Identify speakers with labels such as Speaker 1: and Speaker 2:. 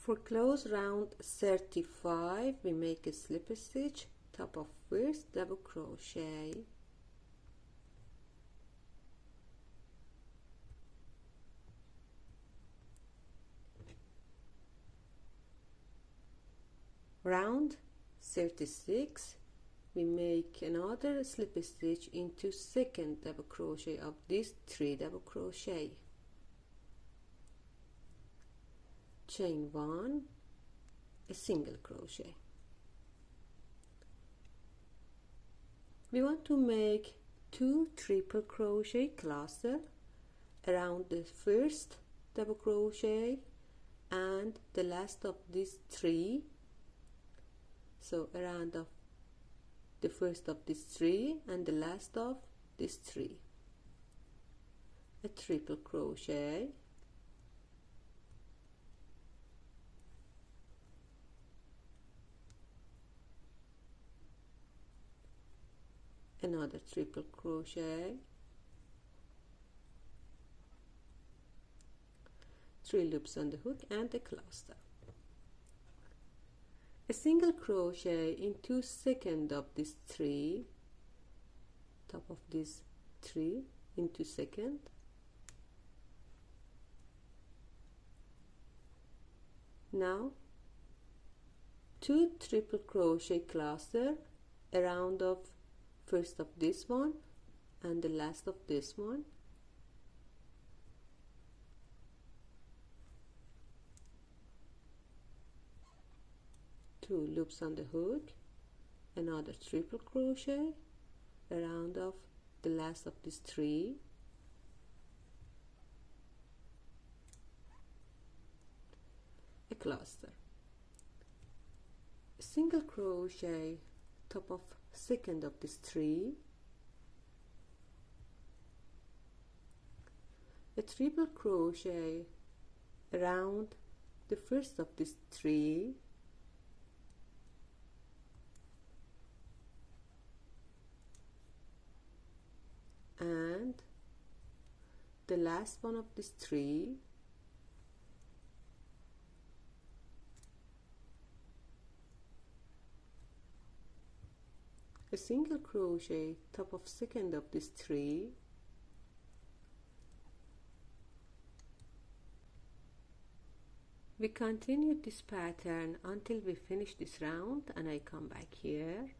Speaker 1: For close round 35, we make a slip stitch, top of first double crochet, round 36, we make another slip stitch into second double crochet of these 3 double crochet, chain 1, a single crochet. We want to make 2 triple crochet cluster around the first double crochet and the last of these 3. So around of the first of these 3 and the last of these 3, a triple crochet, another triple crochet, 3 loops on the hook and a cluster, a single crochet into second of this 3, top of this 3 into second, now 2 triple crochet cluster around of first of this one and the last of this one, two loops on the hook, another triple crochet around of the last of these 3, a cluster, a single crochet top of second of this 3, a triple crochet around the first of this 3, and the last one of this 3, a single crochet top of second of this 3, we continue this pattern until we finish this round, and I come back here